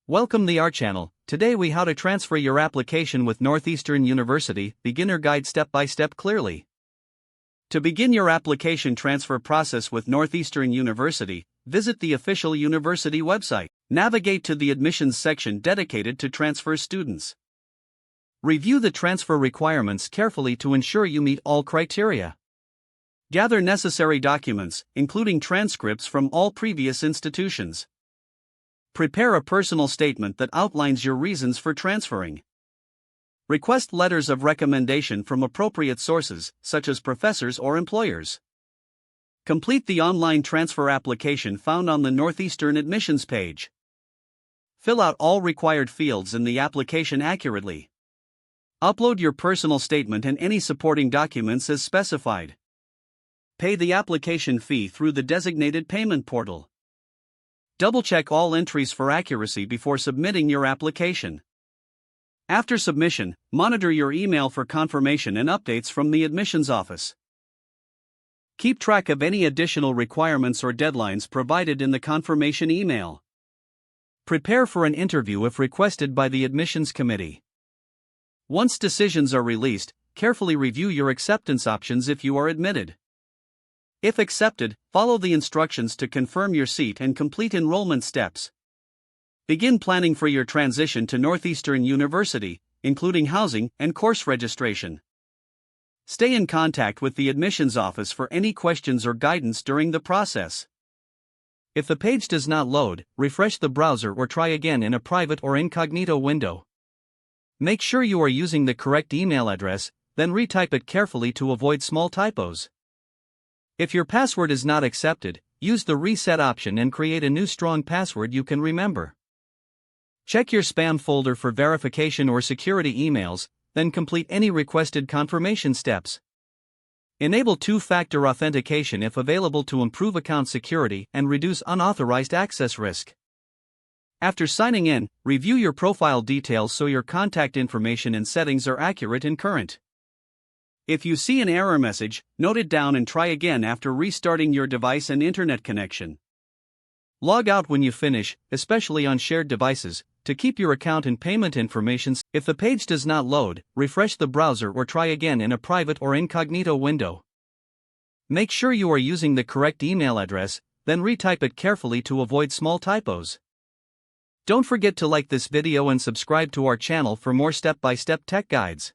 Welcome to our channel. Today we how to transfer your application with Northeastern University, beginner guide step by step clearly. To begin your application transfer process with Northeastern University, visit the official university website. Navigate to the admissions section dedicated to transfer students. Review the transfer requirements carefully to ensure you meet all criteria. Gather necessary documents, including transcripts from all previous institutions. Prepare a personal statement that outlines your reasons for transferring. Request letters of recommendation from appropriate sources, such as professors or employers. Complete the online transfer application found on the Northeastern admissions page. Fill out all required fields in the application accurately. Upload your personal statement and any supporting documents as specified. Pay the application fee through the designated payment portal. Double-check all entries for accuracy before submitting your application. After submission, monitor your email for confirmation and updates from the admissions office. Keep track of any additional requirements or deadlines provided in the confirmation email. Prepare for an interview if requested by the admissions committee. Once decisions are released, carefully review your acceptance options if you are admitted. If accepted, follow the instructions to confirm your seat and complete enrollment steps. Begin planning for your transition to Northeastern University, including housing and course registration. Stay in contact with the admissions office for any questions or guidance during the process. If the page does not load, refresh the browser or try again in a private or incognito window. Make sure you are using the correct email address, then retype it carefully to avoid small typos. If your password is not accepted, use the reset option and create a new strong password you can remember. Check your spam folder for verification or security emails, then complete any requested confirmation steps. Enable two-factor authentication if available to improve account security and reduce unauthorized access risk. After signing in, review your profile details so your contact information and settings are accurate and current. If you see an error message, note it down and try again after restarting your device and internet connection. Log out when you finish, especially on shared devices, to keep your account and payment information. If the page does not load, refresh the browser or try again in a private or incognito window. Make sure you are using the correct email address, then retype it carefully to avoid small typos. Don't forget to like this video and subscribe to our channel for more step-by-step tech guides.